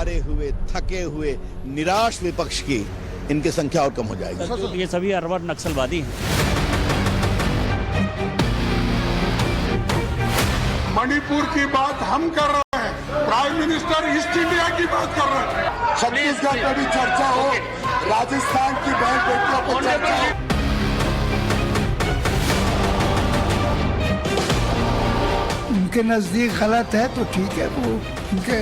हारे हुए, थके हुए, निराश विपक्ष की इनकी संख्या और कम हो जाएगी। ये सभी अरवर नक्सलवादी हैं। मणिपुर की बात हम कर रहे हैं, प्राइम मिनिस्टर ईस्ट इंडिया की बात कर रहे हैं। छत्तीसगढ़ में भी चर्चा हो, राजस्थान की बहन बेटियों पर चर्चा हो। उनके नजदीक गलत है तो ठीक है, वो उनके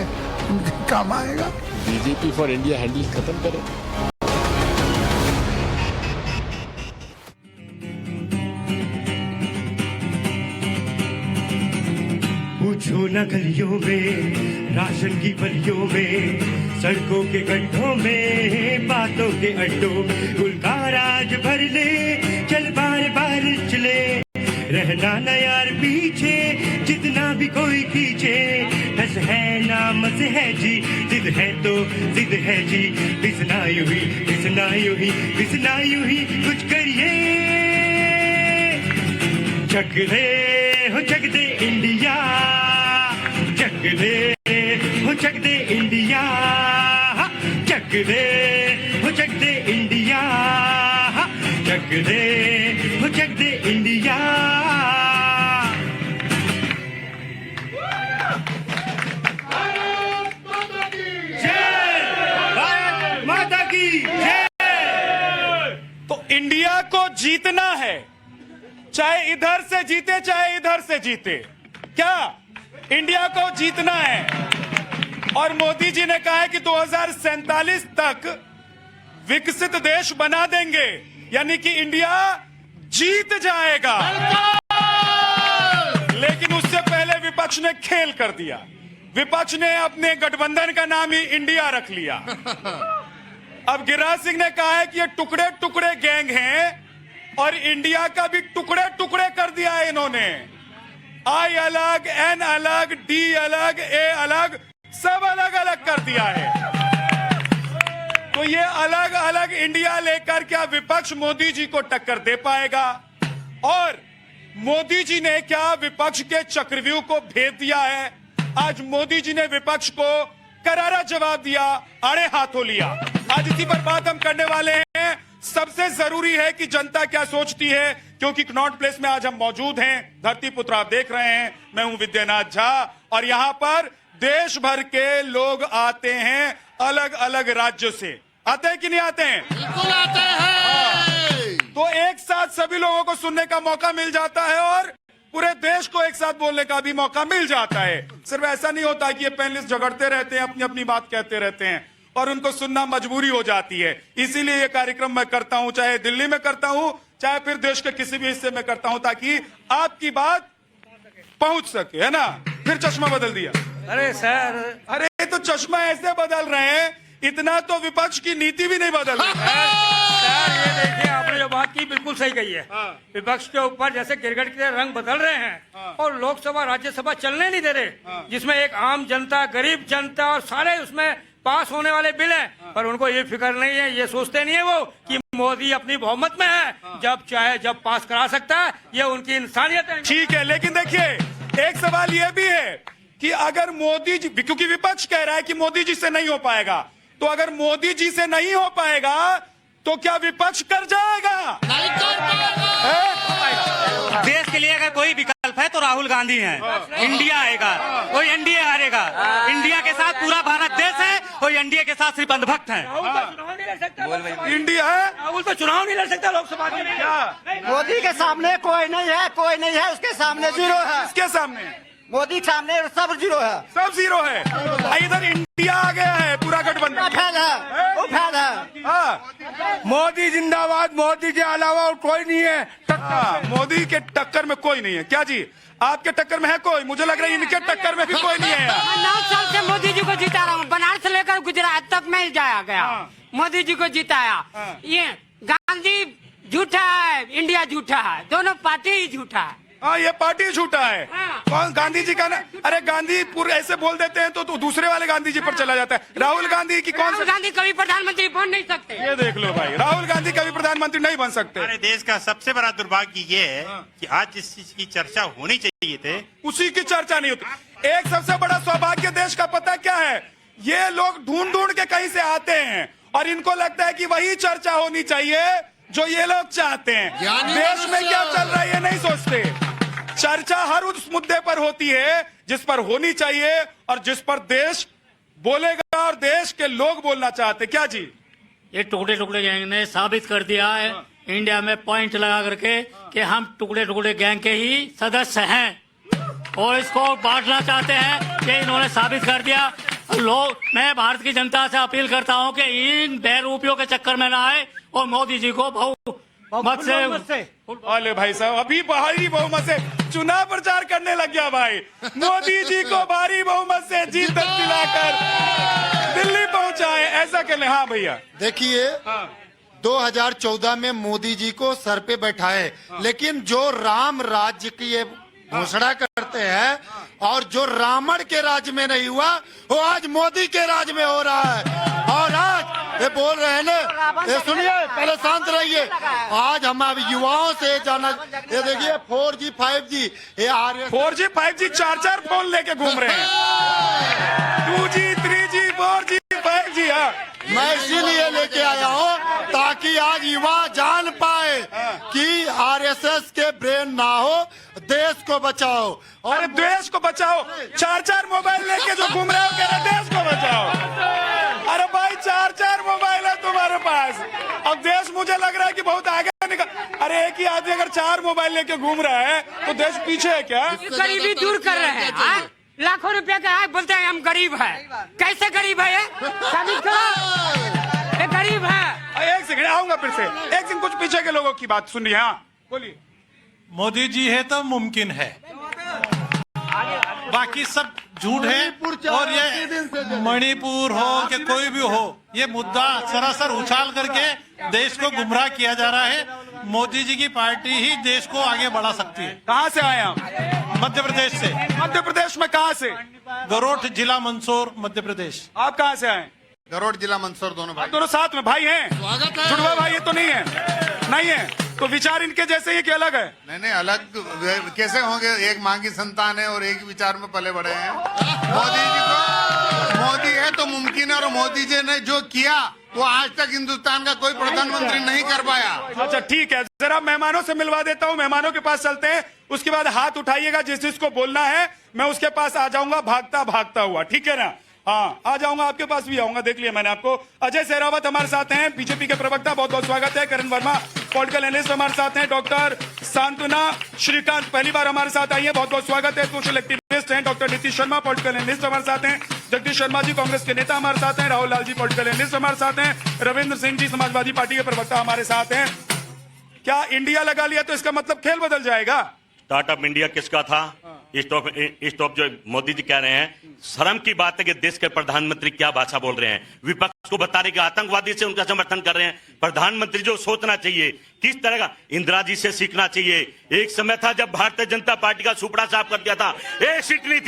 काम आएगा। बीजेपी फॉर इंडिया हैंडल खत्म करें। पूछो न गलियों में, राशन की बलियों में, सड़कों के गड्ढों में, बातों के अड्डों में, गुल का राज भर ले, चल बार बार चले, रहना न यार पीछे, जितना भी कोई खींचे, हंस है नामस है जी, जिद है तो जिद है जी, बिसना यूं ही, बिसना यूं ही, बिसना यूं ही, कुछ करिए, चक दे हो चक दे इंडिया, चक दे हो चक दे इंडिया, चक दे हो चक दे इंडिया, चक दे हो चक दे इंडिया। माता की जय। तो इंडिया को जीतना है, चाहे इधर से जीते चाहे इधर से जीते, क्या इंडिया को जीतना है। और मोदी जी ने कहा है कि 2047 तक विकसित देश बना देंगे, यानी कि इंडिया जीत जाएगा। लेकिन उससे पहले विपक्ष ने खेल कर दिया। विपक्ष ने अपने गठबंधन का नाम ही इंडिया रख लिया। अब गिरिराज सिंह ने कहा है कि ये टुकड़े टुकड़े गैंग हैं और इंडिया का भी टुकड़े टुकड़े कर दिया है इन्होंने। आई अलग, एन अलग, डी अलग, ए अलग, सब अलग अलग कर दिया है। तो ये अलग अलग इंडिया लेकर क्या विपक्ष मोदी जी को टक्कर दे पाएगा? और मोदी जी ने क्या विपक्ष के चक्रव्यूह को भेद दिया है? आज मोदी जी ने विपक्ष को करारा जवाब दिया, अड़े हाथों लिया। आज इसी पर बात हम करने वाले हैं। सबसे जरूरी है कि जनता क्या सोचती है, क्योंकि कनॉट प्लेस में आज हम मौजूद हैं। धरती पुत्र आप देख रहे हैं, मैं हूं विद्यानाथ झा और यहां पर देश भर के लोग आते हैं, अलग अलग राज्यों से। आते हैं कि नहीं आते हैं? बिल्कुल आते हैं। तो एक साथ सभी लोगों को सुनने का मौका मिल जाता है और पूरे देश को एक साथ बोलने का भी मौका मिल जाता है। सिर्फ ऐसा नहीं होता कि ये पैनलिस्ट झगड़ते रहते हैं, अपनी अपनी बात कहते रहते हैं और उनको सुनना मजबूरी हो जाती है। इसीलिए ये कार्यक्रम मैं करता हूं, चाहे दिल्ली में करता हूं, चाहे फिर देश के किसी भी हिस्से में करता हूं, ताकि आपकी बात पहुंच सके, है ना। फिर चश्मा बदल दिया। अरे सर, अरे तो चश्मा ऐसे बदल रहे हैं, इतना तो विपक्ष की नीति भी नहीं बदल रही। सर ये देखिए, आपने जो बात की बिल्कुल सही कही है। विपक्ष के ऊपर जैसे गिरगिट के रंग बदल रहे हैं और लोकसभा राज्यसभा चलने नहीं दे रहे, जिसमें एक आम जनता, गरीब जनता और सारे उसमें पास होने वाले बिल हैं, पर उनको ये फिक्र नहीं है, ये सोचते नहीं है वो कि मोदी अपनी बहुमत में है, जब चाहे जब पास करा सकता है। ये उनकी इंसानियत है। ठीक है, लेकिन देखिए एक सवाल ये भी है कि अगर मोदी जी, क्योंकि विपक्ष कह रहा है कि मोदी जी से नहीं हो पाएगा, तो अगर मोदी जी से नहीं हो पाएगा तो क्या विपक्ष कर जाएगा? नहीं कर पाएगा। देश के लिए अगर कोई विकल्प है तो राहुल गांधी हैं। इंडिया आएगा, कोई एनडीए हारेगा। इंडिया के साथ पूरा भारत देश है, कोई एनडीए के साथ सिर्फ अंधभक्त हैं। इंडिया है, राहुल तो चुनाव नहीं लड़ सकता लोकसभा के लिए। क्या मोदी के सामने कोई नहीं है, कोई नहीं है, उसके सामने जीरो है। इसके सामने मोदी के सामने सब जीरो है, सब जीरो है। इधर इंडिया आ गया है, पूरा गठबंधन फैल है, वो फैल है। हाँ, मोदी जिंदाबाद, मोदी के अलावा और कोई नहीं है। हाँ, मोदी के टक्कर में कोई नहीं है। क्या जी, आपके टक्कर में है कोई? मुझे लग रहा है इनके टक्कर में भी कोई नहीं है। 9 साल से मोदी जी को जिता रहा हूँ, बनारस से लेकर गुजरात तक में जाया गया। मोदी जी को जिताया। ये गांधी झूठा है, इंडिया झूठा है, दोनों पार्टी ही झूठा है। हाँ, ये पार्टी झूठा है। कौन गांधी जी का ना? अरे गांधी पूरे ऐसे बोल देते हैं तो दूसरे वाले गांधी जी पर चला जाता है। राहुल गांधी की कौन? राहुल गांधी कभी प्रधानमंत्री बन नहीं सकते। ये देख लो भाई, राहुल गांधी कभी प्रधानमंत्री नहीं बन सकते। हमारे देश का सबसे बड़ा दुर्भाग्य ये है कि आज जिस चीज की चर्चा होनी चाहिए थे, उसी की चर्चा नहीं होती। एक सबसे बड़ा सौभाग्य देश का पता क्या है? ये लोग ढूंढ ढूंढ के कहीं से आते हैं और इनको लगता है कि वही चर्चा होनी चाहिए जो ये लोग चाहते हैं। देश में क्या चल रहा है ये नहीं सोचते। चर्चा हर उस मुद्दे पर होती है जिस पर होनी चाहिए और जिस पर देश बोलेगा और देश के लोग बोलना चाहते। क्या जी? ये टुकड़े टुकड़े गैंग ने साबित कर दिया है इंडिया में पॉइंट लगा करके कि हम टुकड़े टुकड़े गैंग के ही सदस्य हैं और इसको बांटना चाहते हैं। कि इन्होंने साबित कर दिया। लोग, मैं भारत की जनता से अपील करता हूं कि इन बहरूपियों के चक्कर में ना आए और मोदी जी को बहुमत से अरे भाई साहब, अभी भारी बहुमत से चुनाव प्रचार करने लग गया भाई। मोदी जी को भारी बहुमत से जीत दिलाकर दिल्ली पहुंचाए, ऐसा कहने। हाँ भैया, देखिए 2014 में मोदी जी को सर पे बैठाए, लेकिन जो राम राज्य की ये घोषणा करते हैं और जो रावण के राज में नहीं हुआ वो आज मोदी के राज में हो रहा है। और आज ये बोल रहे हैं ना, ये सुनिए, पहले शांत रहिए। आज हम अब युवाओं से जाना, ये देखिए 4G 5G ये RS 4G 5G 4 फोन लेके घूम रहे हैं। 2G 3G 4G 5G। हाँ, मैं इसीलिए लेके आया हूँ ताकि आज युवा जान पाए कि RSS के ब्रेन ना हो, देश को बचाओ। अरे देश को बचाओ, 4 मोबाइल लेके जो घूम रहे हो, कह रहे देश को बचाओ। अरे भाई 4 मोबाइल है तुम्हारे पास, अब देश मुझे लग रहा है कि बहुत आगे निकल। अरे एक ही आदमी अगर 4 मोबाइल लेके घूम रहा है तो देश पीछे है क्या? गरीबी दूर कर रहे हैं। लाखों रुपए का है, बोलते हैं हम गरीब है। कैसे गरीब है ये? साबित करो, ये गरीब है। एक सेकंड आऊंगा फिर से। एक सेकंड, कुछ पीछे के लोगों की बात सुनिए। हाँ बोलिए। मोदी जी है तो मुमकिन है, बाकी सब झूठ है। और ये मणिपुर हो कि कोई भी हो, ये मुद्दा सरासर उछाल करके देश को गुमराह किया जा रहा है। मोदी जी की पार्टी ही देश को आगे बढ़ा सकती है। कहाँ से आए आप? मध्य प्रदेश से। मध्य प्रदेश में कहाँ से? गरोठ जिला मंदसौर, मध्य प्रदेश। आप कहाँ से आए? गरोठ जिला मंदसौर, दोनों भाई। दोनों साथ में भाई हैं? जुड़वा भाई ये तो नहीं है? नहीं है तो विचार इनके जैसे ही कि अलग है? नहीं, अलग कैसे होंगे? एक माँ की संतान है और एक विचार में पले बड़े हैं। मोदी जी को, मोदी है तो मुमकिन है, और मोदी जी ने जो किया वो आज तक हिंदुस्तान का कोई प्रधानमंत्री नहीं कर पाया। अच्छा ठीक है, जरा मेहमानों से मिलवा देता हूँ। मेहमानों के पास चलते हैं, उसके बाद हाथ उठाइएगा जिस जिसको बोलना है। मैं उसके पास आ जाऊंगा भागता भागता हुआ, ठीक है ना? हाँ आ जाऊंगा, आपके पास भी आऊंगा, देख लिया मैंने आपको। अजय सहरावत हमारे साथ हैं, बीजेपी के प्रवक्ता, बहुत बहुत स्वागत है। करण वर्मा पॉलिटिकल एनालिस्ट हमारे साथ हैं। डॉक्टर सांत्वना श्रीकांत पहली बार हमारे साथ आई है, बहुत बहुत स्वागत है। सोशल एक्टिविस्ट हैं doctor Nitish Sharma, political analyst हमारे साथ हैं। जगदीश शर्मा जी कांग्रेस के नेता हमारे साथ हैं। राहुल लाल जी पॉलिटिकल एनालिस्ट हमारे साथ हैं। रविंद्र सिंह जी समाजवादी पार्टी के प्रवक्ता हमारे साथ हैं। क्या इंडिया लगा लिया तो इसका मतलब खेल बदल जाएगा? स्टार्टअप इंडिया किसका था? स्टॉप जो मोदी जी कह रहे हैं, शर्म की बात है कि देश के प्रधानमंत्री क्या भाषा बोल रहे हैं। विपक्ष को बता रहे कि आतंकवादी से उनका समर्थन कर रहे हैं। प्रधानमंत्री जो सोचना चाहिए, किस तरह का, इंदिरा जी से सीखना चाहिए। एक समय था जब भारतीय जनता पार्टी का सुपड़ा साफ कर दिया था, एक सीट नहीं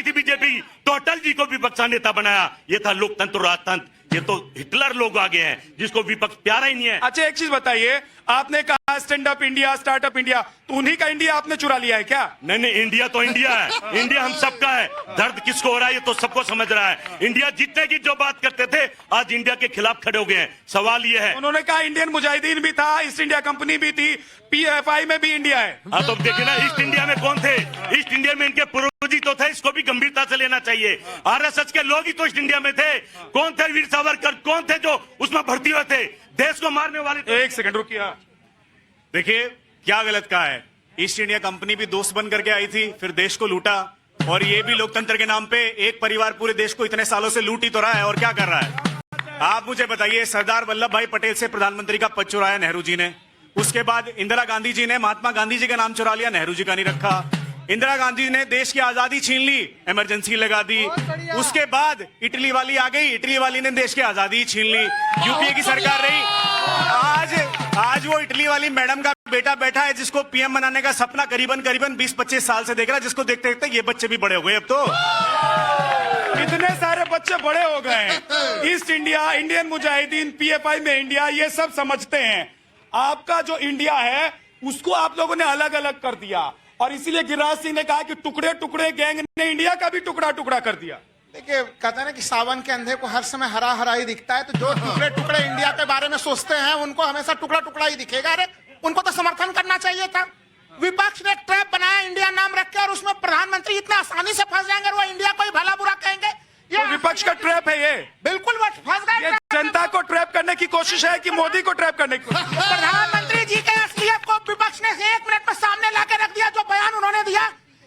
थी बीजेपी, तो अटल जी को विपक्ष नेता बनाया। ये था लोकतंत्र राजतंत्र। ये तो हिटलर लोग आ गए हैं जिसको विपक्ष प्यारा ही नहीं है। अच्छा एक चीज बताइए, आपने कहा stand up India, startup India, तो उन्हीं का इंडिया आपने चुरा लिया है क्या? नहीं, इंडिया तो इंडिया है। इंडिया हम सबका है। दर्द किसको हो रहा है ये तो सबको समझ रहा है। इंडिया जीतने की जो बात करते थे, आज इंडिया के खिलाफ खड़े हो गए हैं। सवाल ये है, उन्होंने कहा इंडियन मुजाहिदीन भी था, ईस्ट इंडिया कंपनी भी थी, PFI में भी इंडिया है। हाँ तो देखिए ना, ईस्ट इंडिया में कौन थे? ईस्ट इंडिया में इनके पूर्वज तो थे, इसको भी गंभीरता से लेना चाहिए। RSS के लोग ही तो ईस्ट इंडिया में थे। कौन थे वीर सावरकर? कौन थे जो उसमें भर्ती हुए थे? देश को मारने वाले। एक सेकंड रुकिए। देखिए क्या गलत कहा है। ईस्ट इंडिया कंपनी भी दोस्त बन करके आई थी, फिर देश को लूटा, और ये भी लोकतंत्र के नाम पे एक परिवार पूरे देश को इतने सालों से लूट ही तो रहा है। और क्या कर रहा है? आप मुझे बताइए, सरदार वल्लभ भाई पटेल से प्रधानमंत्री का पद चुराया नेहरू जी ने। उसके बाद इंदिरा गांधी जी ने महात्मा गांधी जी का नाम चुरा लिया, नेहरू जी का नहीं रखा। इंदिरा गांधी ने देश की आजादी छीन ली, इमरजेंसी लगा दी। उसके बाद इटली वाली आ गई, इटली वाली ने देश की आजादी छीन ली, यूपीए की सरकार रही। आज वो इटली वाली मैडम का बेटा बैठा है जिसको PM बनाने का सपना करीबन 20-25 साल से देख रहा है, जिसको देखते देखते ये बच्चे भी बड़े हो गए। अब तो इतने सारे बच्चे बड़े हो गए। East India, Indian Mujahideen, PFI में इंडिया, ये सब समझते हैं। आपका जो इंडिया है उसको आप लोगों ने अलग अलग कर दिया, और इसीलिए गिरिराज सिंह ने कहा कि टुकड़े टुकड़े गैंग ने इंडिया का भी टुकड़ा टुकड़ा कर दिया। देखिए कहते हैं ना कि सावन के अंधे को हर समय हरा हरा ही दिखता है, तो जो टुकड़े टुकड़े इंडिया के बारे में सोचते हैं उनको हमेशा टुकड़ा टुकड़ा ही दिखेगा। अरे उनको तो समर्थन करना चाहिए था। विपक्ष ने एक ट्रैप बनाया इंडिया नाम रख के, और उसमें प्रधानमंत्री इतना आसानी से फंस जाएंगे, वो इंडिया को ही भला बुरा कहेंगे। तो विपक्ष का ट्रैप है ये, बिल्कुल वो फंस गए। ये जनता को ट्रैप करने की कोशिश है कि मोदी को ट्रैप करने की कोशिश? प्रधानमंत्री जी के असलियत को विपक्ष ने 1 मिनट में सामने लाके रख दिया। जो बयान उन्होंने दिया,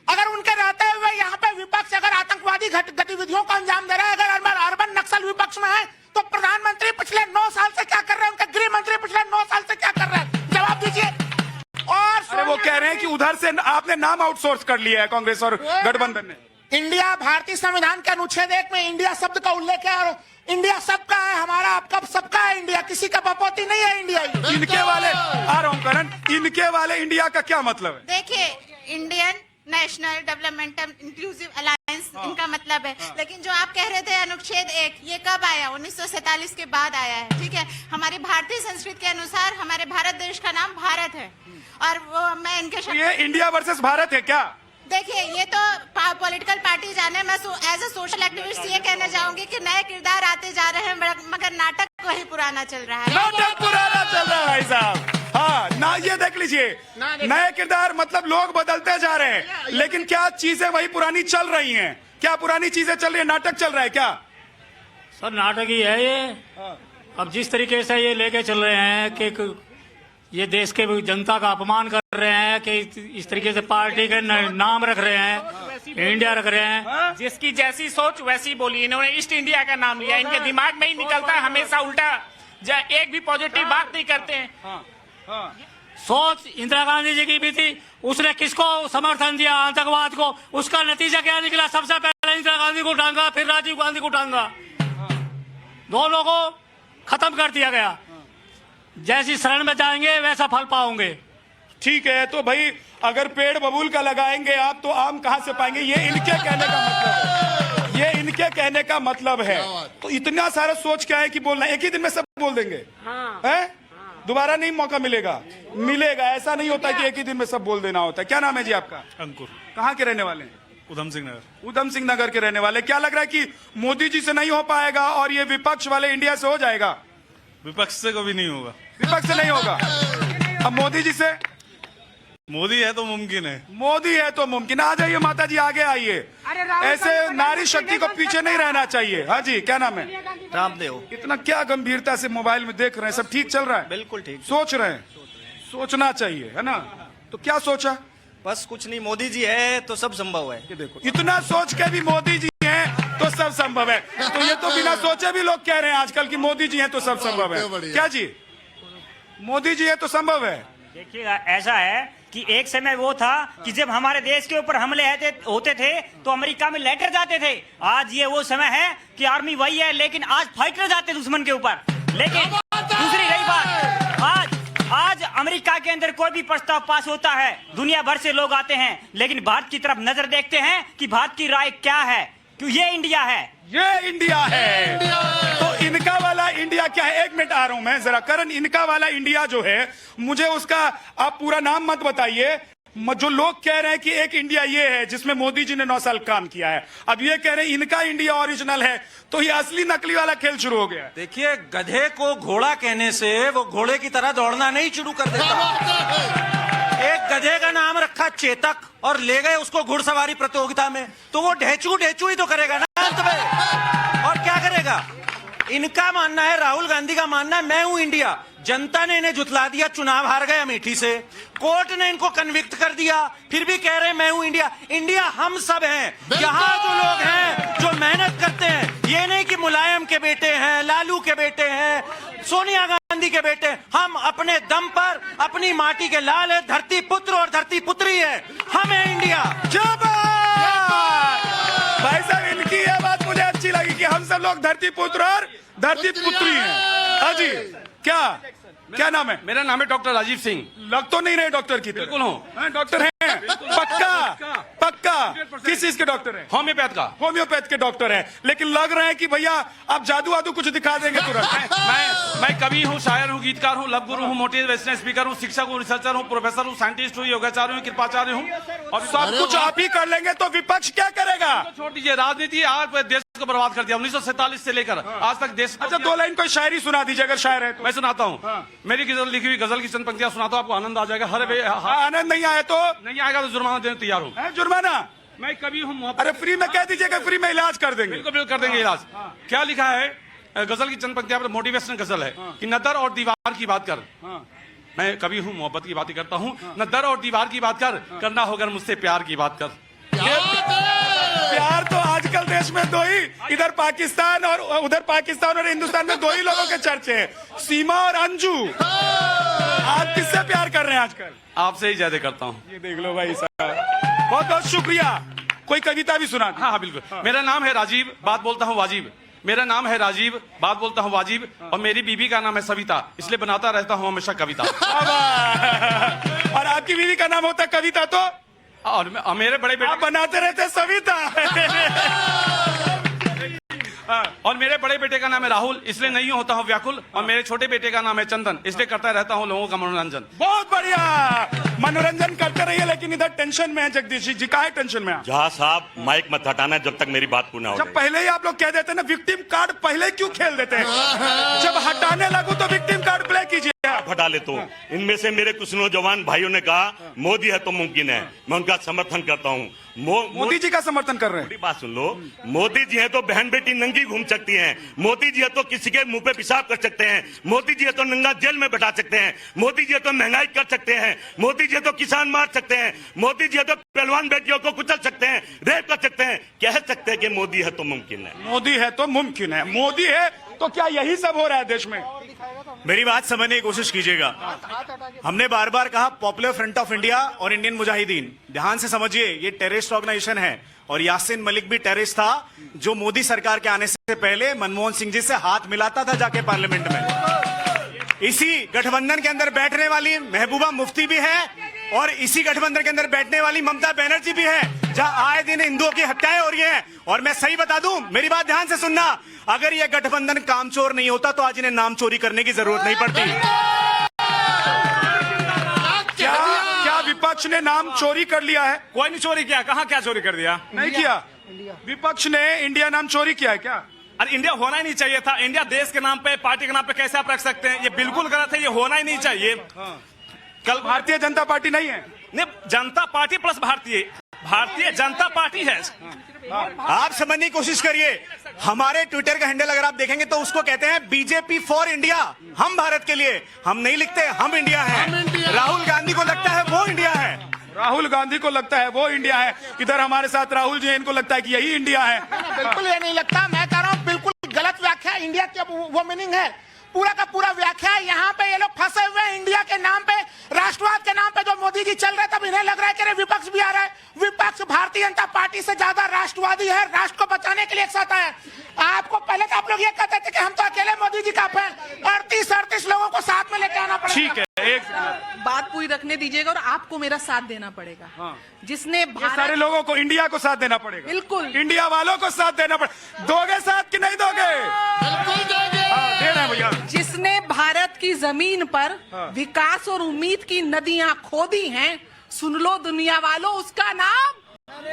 अगर उनके रहते हुए यहाँ पे विपक्ष अगर आतंकवादी गतिविधियों को अंजाम दे रहा है, अगर अर्बन नक्सल विपक्ष में है, तो प्रधानमंत्री पिछले 9 साल से क्या कर रहे हैं, उनके गृह मंत्री पिछले 9 साल से क्या कर रहे हैं, जवाब दीजिए। और अरे वो कह रहे हैं कि उधर से आपने नाम आउटसोर्स कर लिया है कांग्रेस और गठबंधन ने। इंडिया भारतीय संविधान के अनुच्छेद 1 में इंडिया शब्द का उल्लेख है, और इंडिया सबका है, हमारा आपका सबका है। इंडिया किसी का बपौती नहीं है। इंडिया इनके वाले आ रहा हूं करण, इनके वाले इंडिया का क्या मतलब है? देखिए, Indian national developmental inclusive alliance इनका मतलब है। लेकिन जो आप कह रहे थे अनुच्छेद 1, ये कब आया? 1947 के बाद आया है। ठीक है, हमारी भारतीय संस्कृति के अनुसार हमारे भारत देश का नाम भारत है, और वो मैं इनके ये इंडिया वर्सेस भारत है क्या? देखिए, ये तो पॉलिटिकल पार्टी जाने। मैं एज ए सोशल एक्टिविस्ट ये कहना चाहूंगी कि नए किरदार आते जा रहे हैं, मगर नाटक वही पुराना चल रहा है। नाटक पुराना चल रहा है भाई साहब। हाँ ना, ये देख लीजिए, नए किरदार मतलब लोग बदलते जा रहे हैं, लेकिन क्या चीजें वही पुरानी चल रही हैं? क्या पुरानी चीजें चल रही है? नाटक चल रहा है क्या? सर नाटक ही है ये। अब जिस तरीके से ये लेके चल रहे हैं कि ये देश के जनता का अपमान कर रहे हैं, कि इस तरीके से पार्टी के नाम रख रहे हैं, इंडिया रख रहे हैं। जिसकी जैसी सोच वैसी बोली। इन्होंने ईस्ट इंडिया का नाम लिया, इनके दिमाग में ही निकलता है हमेशा उल्टा, एक भी पॉजिटिव बात नहीं करते हैं। सोच इंदिरा गांधी जी की भी थी, उसने किसको समर्थन दिया? आतंकवाद को। उसका नतीजा क्या निकला? सबसे पहले इंदिरा गांधी को टांगा, फिर राजीव गांधी को टांगा, दोनों को खत्म कर दिया गया। जैसी शरण में जाएंगे वैसा फल पाओगे। ठीक है, तो भाई अगर पेड़ बबूल का लगाएंगे आप, तो आम कहां से पाएंगे? ये इनके कहने का मतलब है। ये इनके कहने का मतलब है। तो इतना सारा सोच क्या है कि बोलना एक ही दिन में सब बोल देंगे? हैं? दोबारा नहीं मौका मिलेगा? मिलेगा। ऐसा नहीं होता कि एक ही दिन में सब बोल देना होता है। क्या नाम है जी आपका? अंकुर। कहाँ के रहने वाले हैं? उधम सिंह नगर। उधम सिंह नगर के रहने वाले। क्या लग रहा है कि मोदी जी से नहीं हो पाएगा और ये विपक्ष वाले इंडिया से हो जाएगा? विपक्ष से कभी नहीं होगा। विपक्ष से नहीं होगा। अब मोदी जी से? मोदी है तो मुमकिन है। मोदी है तो मुमकिन। आ जाइए माता जी, आगे आइए। ऐसे नारी शक्ति को पीछे नहीं रहना चाहिए। हाँ जी, क्या नाम है? रामदेव। इतना क्या गंभीरता से मोबाइल में देख रहे हैं? सब ठीक चल रहा है? बिल्कुल ठीक। सोच रहे हैं? सोचना चाहिए, है ना? तो क्या सोचा? बस कुछ नहीं, मोदी जी है तो सब संभव है। ये देखो, इतना सोच के भी मोदी जी हैं तो सब संभव है। तो ये तो बिना सोचे भी लोग कह रहे हैं आजकल कि मोदी जी हैं तो सब संभव है। क्या जी? मोदी जी है तो संभव है। देखिए, ऐसा है कि एक समय वो था कि जब हमारे देश के ऊपर हमले होते थे तो अमेरिका में लेटर जाते थे। आज ये वो समय है कि आर्मी वही है, लेकिन आज फाइटर जाते दुश्मन के ऊपर। लेकिन दूसरी रही बात, आज अमेरिका के अंदर कोई भी प्रस्ताव पास होता है, दुनिया भर से लोग आते हैं, लेकिन भारत की तरफ नजर देखते हैं कि भारत की राय क्या है, क्यों ये इंडिया है। ये इंडिया है। तो इनका वाला इंडिया क्या है? 1 मिनट आ रहा हूं मैं जरा। करण, इनका वाला इंडिया जो है, मुझे उसका आप पूरा नाम मत बताइए। जो लोग कह रहे हैं कि एक इंडिया ये है जिसमें मोदी जी ने 9 साल काम किया है, अब ये कह रहे हैं इनका इंडिया ओरिजिनल है, तो ये असली नकली वाला खेल शुरू हो गया। देखिए, गधे को घोड़ा कहने से वो घोड़े की तरह दौड़ना नहीं शुरू कर देता। एक गधे का नाम रखा चेतक और ले गए उसको घुड़सवारी प्रतियोगिता में, तो वो ढेचू ढेचू ही तो करेगा ना अंत में। और क्या करेगा? इनका मानना है, राहुल गांधी का मानना है मैं हूं इंडिया। जनता ने इन्हें जुतला दिया, चुनाव हार गए अमेठी से, कोर्ट ने इनको कन्विक्ट कर दिया, फिर भी कह रहे हैं मैं हूं इंडिया। इंडिया हम सब हैं। यहाँ जो लोग हैं जो मेहनत करते हैं, ये नहीं कि मुलायम के बेटे हैं, लालू के बेटे हैं, सोनिया गांधी के बेटे, हम अपने दम पर अपनी माटी के लाल है, धरती पुत्र और धरती पुत्री है, हम है इंडिया। भाई साहब, इनकी ये बात मुझे अच्छी लगी कि हम सब लोग धरती पुत्र और धरती पुत्री हैं। हाँ जी, क्या नाम है? मेरा नाम है डॉक्टर राजीव सिंह। लग तो नहीं रहे डॉक्टर की? बिल्कुल हूँ। डॉक्टर हैं? पक्का? किस चीज के डॉक्टर हैं? होम्योपैथ का। होम्योपैथ के डॉक्टर हैं, लेकिन लग रहा है कि भैया आप जादू वादू कुछ दिखा देंगे तुरंत। मैं कवि हूँ, शायर हूँ, गीतकार हूँ, लव गुरु हूँ, मोटिवेशनल स्पीकर हूँ, शिक्षक हूँ, रिसर्चर हूँ, प्रोफेसर हूँ, साइंटिस्ट हूँ, योगाचार्य हूँ, कृपाचार्य हूँ, और सब कुछ आप ही कर लेंगे तो विपक्ष क्या करेगा? छोड़ दीजिए, राजनीति आप देश को बर्बाद कर दिया 1947 से लेकर आज तक देश। अच्छा 2 लाइन कोई शायरी सुना दीजिए अगर शायर है तो। मैं सुनाता हूँ। मेरी गजल लिखी हुई गजल की चंद पंक्तियां सुनाता हूँ, आपको आनंद आ जाएगा। आनंद नहीं आया तो नहीं आएगा तो जुर्माना देने तैयार हूँ। जुर्माना? मैं कभी हूँ। अरे फ्री में कह दीजिएगा, फ्री में इलाज कर देंगे। बिल्कुल कर देंगे इलाज। क्या लिखा है गजल की चंद पंक्तियां, मोटिवेशनल गजल है कि न दर और दीवार की बात कर। मैं कभी हूँ मोहब्बत की बात ही करता हूँ, न दर और दीवार की बात कर, करना होगा मुझसे प्यार की बात कर। प्यार तो आजकल देश में 2 ही, इधर पाकिस्तान और उधर पाकिस्तान और हिंदुस्तान में 2 ही लोगों के चर्चे हैं, सीमा और अंजू। आप किससे प्यार कर रहे हैं आजकल? आपसे ही ज्यादा करता हूँ। ये देख लो भाई साहब, बहुत बहुत शुक्रिया। कोई कविता भी सुना? हाँ बिल्कुल। मेरा नाम है राजीव, बात बोलता हूँ वाजिब। मेरा नाम है राजीव, बात बोलता हूँ वाजिब, और मेरी बीबी का नाम है सविता, इसलिए बनाता रहता हूँ हमेशा कविता। और आपकी बीवी का नाम होता है कविता तो? और मेरे बड़े बेटे बनाते रहते सविता। और मेरे बड़े बेटे का नाम है राहुल, इसलिए नहीं होता हूँ व्याकुल, और मेरे छोटे बेटे का नाम है चंदन, इसलिए करता रहता हूँ लोगों का मनोरंजन। बहुत बढ़िया, मनोरंजन करते रहिए, लेकिन इधर टेंशन में है जगदीश जी। काहे टेंशन में? जहाँ साहब माइक मत हटाना जब तक मेरी बात पूर्ण हो जब पहले ही आप लोग कह देते हैं ना विक्टिम कार्ड पहले क्यों खेल देते हैं? जब हटाने लगू तो विक्टिम कार्ड प्ले कीजिए। हटा ले तो। इनमें से मेरे कुछ नौजवान भाइयों ने कहा मोदी है तो मुमकिन है, मैं उनका समर्थन करता हूँ। मोदी जी का समर्थन कर रहे हैं? बात सुन लो, मोदी जी है तो बहन बेटी नंगी घूम सकती हैं, मोदी जी है तो किसी के मुंह पे पेशाब कर सकते हैं, मोदी जी है तो नंगा जेल में बैठा सकते हैं, मोदी जी है तो महंगाई कर सकते हैं, मोदी जी है तो किसान मार सकते हैं, मोदी जी है तो पहलवान बेटियों को कुचल सकते हैं, रेप कर सकते हैं। कह सकते हैं कि मोदी है तो मुमकिन है। मोदी है तो मुमकिन है। मोदी है तो क्या यही सब हो रहा है देश में? मेरी बात समझने की कोशिश कीजिएगा। हमने बार बार कहा पॉपुलर फ्रंट ऑफ इंडिया और इंडियन मुजाहिदीन। ध्यान से समझिए, ये टेररिस्ट ऑर्गेनाइजेशन है, और यासीन मलिक भी टेररिस्ट था, जो मोदी सरकार के आने से पहले मनमोहन सिंह जी से हाथ मिलाता था जाके पार्लियामेंट में। इसी गठबंधन के अंदर बैठने वाली महबूबा मुफ्ती भी है, और इसी गठबंधन के अंदर बैठने वाली ममता बनर्जी भी है, जहां आए दिन हिंदुओं की हत्याएं हो रही हैं। और मैं सही बता दूं, मेरी बात ध्यान से सुनना, अगर यह गठबंधन कामचोर नहीं होता तो आज इन्हें नाम चोरी करने की जरूरत नहीं पड़ती। क्या विपक्ष ने नाम चोरी कर लिया है? कोई नहीं चोरी किया। कहाँ क्या चोरी कर दिया? नहीं किया। विपक्ष ने इंडिया नाम चोरी किया है क्या? अरे इंडिया होना ही नहीं चाहिए था। इंडिया देश के नाम पे, पार्टी के नाम पे कैसे आप रख सकते हैं? ये बिल्कुल गलत है, ये होना ही नहीं चाहिए। कल भारतीय जनता पार्टी नहीं है? नहीं, जनता party plus Bharatiya Janata party है। आप समझने की कोशिश करिए, हमारे ट्विटर का हैंडल अगर आप देखेंगे तो उसको कहते हैं बीजेपी फॉर इंडिया, हम भारत के लिए। हम नहीं लिखते हम इंडिया हैं। राहुल गांधी को लगता है वो इंडिया है। राहुल गांधी को लगता है वो इंडिया है। इधर हमारे साथ राहुल जी, इनको लगता है कि यही इंडिया है। बिल्कुल ये नहीं लगता, मैं कह रहा हूँ बिल्कुल गलत व्याख्या इंडिया की वो मीनिंग है। पूरा का पूरा व्याख्या है। यहाँ पे ये लोग फंसे हुए हैं इंडिया के नाम पे, राष्ट्रवाद के नाम पे। जो मोदी जी चल रहे, तब इन्हें लग रहा है कि विपक्ष भी आ रहा है। विपक्ष भारतीय जनता पार्टी से ज्यादा राष्ट्रवादी है, राष्ट्र को बचाने के लिए एक साथ आया। आपको पहले तो आप लोग ये कहते थे कि हम तो अकेले मोदी जी का फैन, 38 लोगों को साथ में लेके आना पड़ेगा। ठीक है, एक बात पूरी रखने दीजिएगा, और आपको मेरा साथ देना पड़ेगा। जिसने सारे लोगों को, इंडिया को साथ देना पड़ेगा। बिल्कुल, इंडिया वालों को साथ देना पड़ेगा। दोगे साथ कि नहीं दोगे? बिल्कुल दे रहे हैं भैया। जिसने भारत की जमीन पर विकास और उम्मीद की नदियां खोदी हैं, सुन लो दुनिया वालों, उसका नाम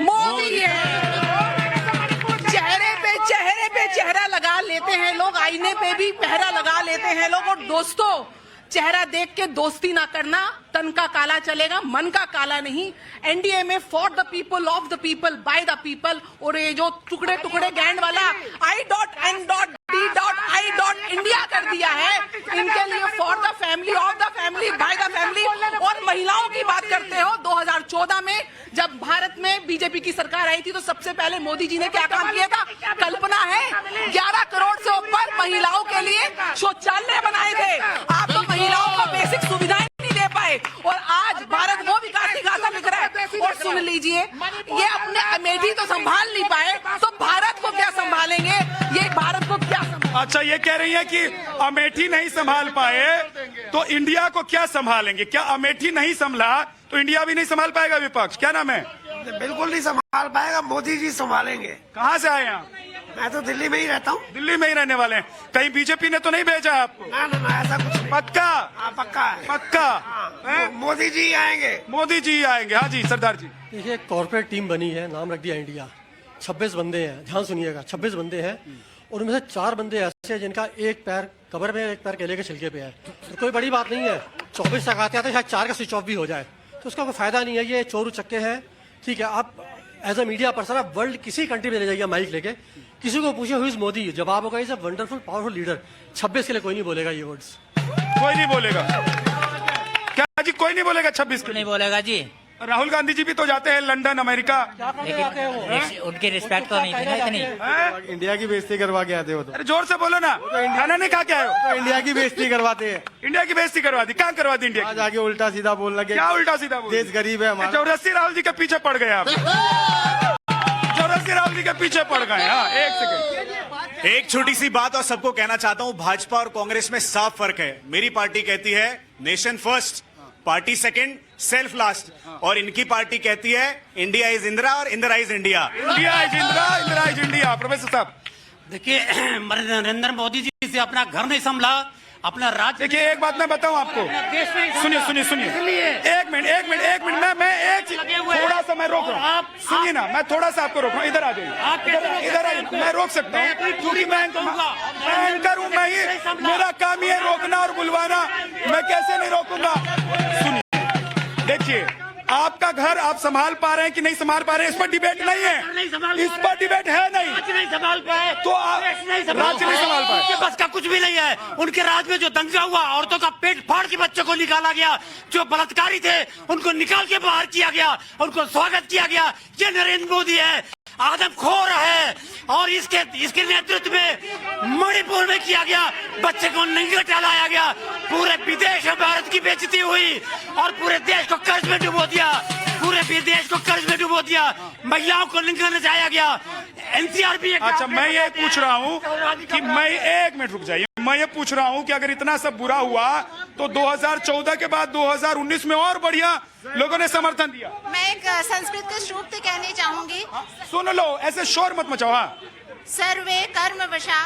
मोदी है। चेहरे पे चेहरा लगा लेते हैं लोग, आईने पे भी पहरा लगा लेते हैं लोग। और दोस्तों, चेहरा देख के दोस्ती ना करना, तन का काला चलेगा, मन का काला नहीं। एनडीए में for the people, of the people, by the people. और ये जो टुकड़े टुकड़े गैंड वाला I.N.D.I. कर दिया है, इनके लिए for the family, of the family, by the family. और महिलाओं की बात करते हो, 2014 में जब भारत में बीजेपी की सरकार आई थी, तो सबसे पहले मोदी जी ने क्या काम किया था? कल्पना है, 11 करोड़ से ऊपर महिलाओं के लिए शौचालय बनाए थे। आप तो महिलाओं को बेसिक सुविधाएं नहीं दे पाए, और आज भारत वो विकास की गाथा लिख रहा है। और सुन लीजिए, ये अपने अमेठी तो संभाल नहीं पाए, तो भारत को क्या संभालेंगे? ये भारत को क्या अच्छा, ये कह रही है कि अमेठी नहीं संभाल पाए तो इंडिया को क्या संभालेंगे? क्या अमेठी नहीं संभला तो इंडिया भी नहीं संभाल पाएगा विपक्ष? क्या नाम है? बिल्कुल नहीं संभाल पाएगा, मोदी जी संभालेंगे। कहाँ से आए आप? मैं तो दिल्ली में ही रहता हूँ। दिल्ली में ही रहने वाले हैं। कहीं बीजेपी ने तो नहीं भेजा आपको? ना, ऐसा कुछ नहीं। पक्का? पक्का है। पक्का? मोदी जी आएंगे। मोदी जी आएंगे। हाँ जी सरदार जी। देखिए, कॉर्पोरेट टीम बनी है, नाम रख दिया इंडिया। 26 बंदे हैं, ध्यान सुनिएगा, 26 बंदे हैं और उनमें से 4 बंदे ऐसे हैं जिनका एक पैर कब्र में, एक पैर केले के छिलके पे है। तो कोई बड़ी बात नहीं है, 24 तक आते आते शायद 4 का स्विच ऑफ भी हो जाए, तो उसका कोई फायदा नहीं है। ये चोर उचक्के हैं, ठीक है। आप एज अ मीडिया पर्सन आप वर्ल्ड किसी कंट्री में ले जाइए माइक लेके, किसी को पूछे हु इज मोदी, जवाब होगा is a wonderful powerful leader. 26 के लिए कोई नहीं बोलेगा ये वर्ड्स, कोई नहीं बोलेगा। क्या जी कोई नहीं बोलेगा 26 के लिए? नहीं बोलेगा जी। राहुल गांधी जी भी तो जाते हैं लंदन, अमेरिका। उनकी रिस्पेक्ट तो नहीं थी ना इतनी। इंडिया की बेइज्जती करवा के आते हो। अरे जोर से बोलो ना, खाना नहीं खा के आए हो? इंडिया की बेइज्जती करवाते हैं। इंडिया की बेइज्जती करवा दी, कहाँ करवा दी इंडिया की? आगे उल्टा सीधा बोल लगे। क्या उल्टा सीधा बोल? देश गरीब है हमारा। जबरदस्ती राहुल जी के पीछे पड़ गए आप, जबरदस्ती राहुल जी के पीछे पड़ गए। हाँ, एक सेकंड, एक छोटी सी बात और सबको कहना चाहता हूं, भाजपा और कांग्रेस में साफ फर्क है। मेरी पार्टी कहती है nation first, party second, self last, और इनकी पार्टी कहती है इंडिया इज इंदिरा और Indira is India. India is Indira, Indira is India. Professor साहब देखिए, नरेंद्र मोदी जी से अपना घर नहीं संभला, अपना राज्य। देखिए एक बात मैं बताऊं आपको, सुनिए सुनिए सुनिए, एक मिनट मैं एक चीज थोड़ा सा मैं रोक रहा हूँ, सुनिए ना, मैं थोड़ा सा आपको रोक रहा हूँ। इधर आ जाइए, इधर आइए, मैं रोक सकता हूँ क्योंकि मैं एंकर हूँ, मैं ही, मेरा काम ही है रोकना और बुलवाना, मैं कैसे नहीं रोकूंगा। सुनिए, देखिए आपका घर आप संभाल पा रहे हैं कि नहीं संभाल पा रहे हैं, इस पर डिबेट नहीं है, इस पर डिबेट है नहीं संभाल पाए तो राज्य नहीं संभाल पाए, बस का कुछ भी नहीं है। उनके राज में जो दंगा हुआ, औरतों का पेट फाड़ के बच्चों को निकाला गया, जो बलात्कारी थे उनको निकाल के बाहर किया गया, उनको स्वागत किया गया, ये नरेंद्र मोदी है, आदमखोर है। और इसके नेतृत्व में मणिपुर में किया गया, बच्चे को नंगा लाया गया, पूरे विदेश में भारत की बेइज्जती हुई और पूरे देश को कर्ज में डुबो दिया, पूरे विदेश को कर्ज में डुबो दिया, महिलाओं को नंगा नचाया गया। एनसीआर भी अच्छा, मैं ये पूछ रहा हूँ कि मैं, एक मिनट रुक जाइए, मैं ये पूछ रहा हूँ कि अगर इतना सब बुरा हुआ तो 2014 के बाद 2019 में और बढ़िया लोगों ने समर्थन दिया। मैं एक संस्कृत के श्लोक कहनी चाहूंगी, सुन लो, ऐसे शोर मत मचाओ। हाँ, सर्वे कर्म वशा,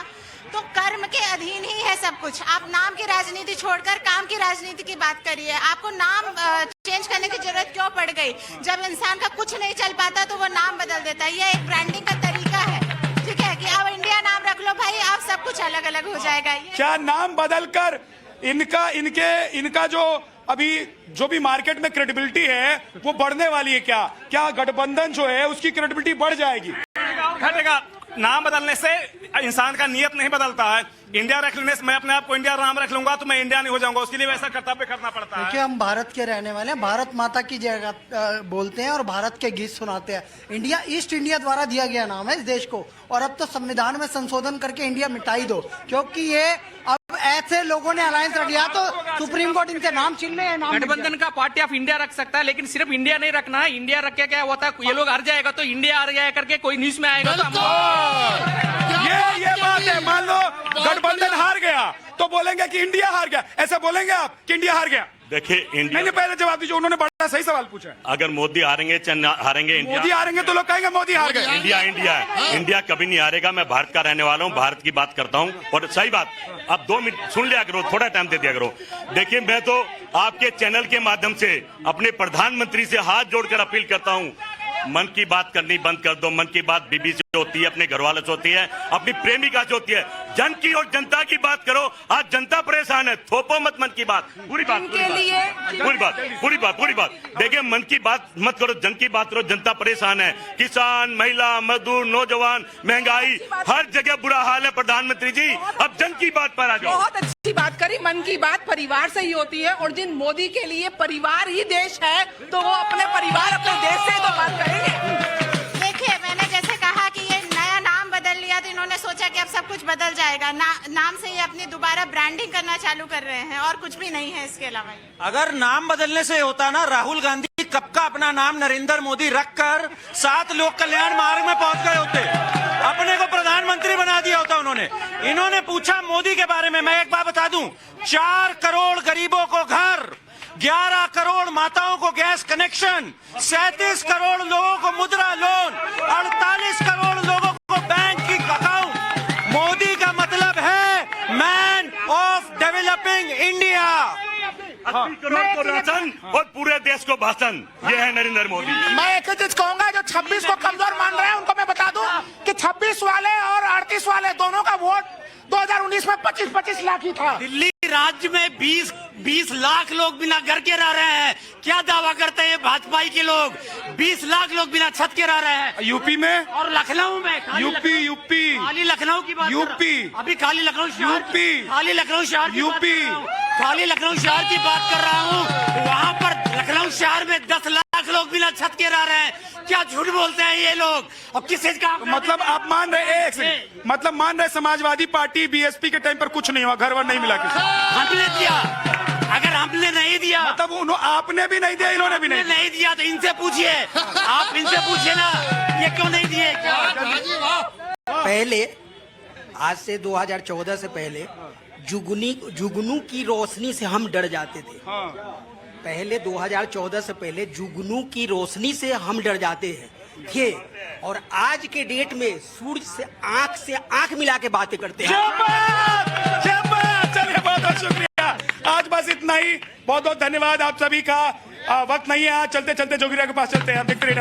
तो कर्म के अधीन ही है सब कुछ। आप नाम की राजनीति छोड़कर काम की राजनीति की बात करिए। आपको नाम चेंज करने की जरूरत क्यों पड़ गई? जब इंसान का कुछ नहीं चल पाता तो वो नाम बदल देता है, ये एक ब्रांडिंग का तरीका है, ठीक है, कि अब इंडिया नाम रख लो भाई, आप सब कुछ अलग अलग हो जाएगा। क्या नाम बदल कर इनका जो अभी जो भी मार्केट में क्रेडिबिलिटी है वो बढ़ने वाली है? क्या गठबंधन जो है उसकी क्रेडिबिलिटी बढ़ जाएगी? घटेगा। नाम बदलने से इंसान का नियत नहीं बदलता है। इंडिया रख लेने से मैं अपने आप को इंडिया नाम रख लूंगा तो मैं इंडिया नहीं हो जाऊंगा, उसके लिए वैसा कर्तव्य करना पड़ता है। देखिए, हम भारत के रहने वाले हैं, भारत माता की जगह बोलते हैं और भारत के गीत सुनाते हैं। इंडिया ईस्ट इंडिया द्वारा दिया गया नाम है इस देश को, और अब तो संविधान में संशोधन करके इंडिया मिटाई दो, क्योंकि ये अब ऐसे लोगों ने अलायंस रख लिया तो सुप्रीम कोर्ट इनसे नाम छीन ले। गठबंधन का पार्टी ऑफ इंडिया रख सकता है, लेकिन सिर्फ इंडिया नहीं रखना है। इंडिया रख के क्या होता है, ये लोग हार जाएगा तो इंडिया हार गया करके कोई न्यूज में आएगा तो ये बात है। मान लो गठबंधन हार गया तो बोलेंगे कि इंडिया हार गया, ऐसा बोलेंगे आप कि इंडिया हार गया? देखिए, इंडिया, मैंने पहले जवाब दीजिए, उन्होंने बड़ा सही सवाल पूछा है। अगर मोदी हारेंगे चाहे हारेंगे, मोदी हारेंगे तो लोग कहेंगे मोदी हार गए। इंडिया कभी नहीं हारेगा। मैं भारत का रहने वाला हूँ, भारत की बात करता हूँ, और सही बात। अब 2 मिनट सुन लिया करो, थोड़ा टाइम दे दिया करो। देखिए, मैं तो आपके चैनल के माध्यम से अपने प्रधानमंत्री से हाथ जोड़कर अपील करता हूँ, मन की बात करनी बंद कर दो। मन की बात बीबी से होती है, अपने घर वालों से होती है, अपनी प्रेमिका से होती है। जन की और जनता की बात करो। आज जनता परेशान है, थोपो मत मन की बात, पूरी बात। देखिए, मन की बात मत करो, जन की बात करो। जनता परेशान है, किसान, महिला, मजदूर, नौजवान, महंगाई, हर जगह बुरा हाल है। प्रधानमंत्री जी, अब जन की बात पर आ जाओ। बहुत अच्छी बात करी। मन की बात परिवार से ही होती है, और जिन मोदी के लिए परिवार ही देश है तो वो अपने परिवार, अपने देश से तो बात करेंगे। देखिए, मैंने जैसे कहा कि ये नया नाम बदल लिया तो इन्होंने सोचा कि अब सब कुछ बदल जाएगा। नाम से ही अपनी दोबारा ब्रांडिंग करना चालू कर रहे हैं, और कुछ भी नहीं है इसके अलावा। अगर नाम बदलने से होता ना, राहुल गांधी कब का अपना नाम नरेंद्र मोदी रखकर 7 लोक कल्याण मार्ग में पहुंच गए होते, अपने को प्रधानमंत्री बना दिया होता उन्होंने। इन्होंने पूछा मोदी के बारे में, मैं एक बात बता दूं, 4 करोड़ गरीबों को घर, 11 करोड़ माताओं को गैस कनेक्शन, 37 करोड़ लोगों को मुद्रा लोन, 48 करोड़ लोगों को बैंक की अकाउंट। मोदी का मतलब है man of developing India. 80 crore को राशन और पूरे देश को भाषण, ये है नरेंद्र मोदी। मैं एक चीज कहूंगा, जो 26 को कमजोर मान रहे हैं उनको मैं बता दूं, इस वाले दोनों का वोट 2019 में 25-25 लाख ही था। दिल्ली राज्य में 20 लाख लोग बिना घर के रह रहे हैं। क्या दावा करते हैं भाजपाई के लोग? 20 लाख लोग बिना छत के रह रहे हैं। यूपी में और लखनऊ में यूपी खाली लखनऊ की बात यूपी अभी खाली लखनऊ शहर यूपी खाली लखनऊ शहर की बात यूपी कर रहा हूं। खाली लखनऊ शहर की बात कर रहा हूँ। वहाँ पर लखनऊ शहर में 10 लाख लोग बिना छत के रह रहे हैं। क्या झूठ बोलते हैं ये लोग? और किस चीज का मतलब आप मान रहे मतलब मान रहे समाजवादी पार्टी बीएसपी के टाइम पर कुछ नहीं हुआ, घर वर नहीं मिला किसी? हमने दिया। अगर हमने नहीं दिया मतलब आपने भी नहीं दिया, इन्होंने भी नहीं दिया तो इनसे पूछिए। आप इनसे पूछिए ना ये क्यों नहीं दिए। पहले आज से 2014 से पहले जुगनू की रोशनी से हम डर जाते थे। पहले 2014 से पहले जुगनू की रोशनी से हम डर जाते थे और आज के डेट में सूरज से आंख मिला के बातें करते हैं। चलिए बहुत बहुत शुक्रिया। आज बस इतना ही। बहुत बहुत धन्यवाद आप सभी का। वक्त नहीं है, आज चलते चलते जोगिरा के पास चलते हैं। विक्ट्री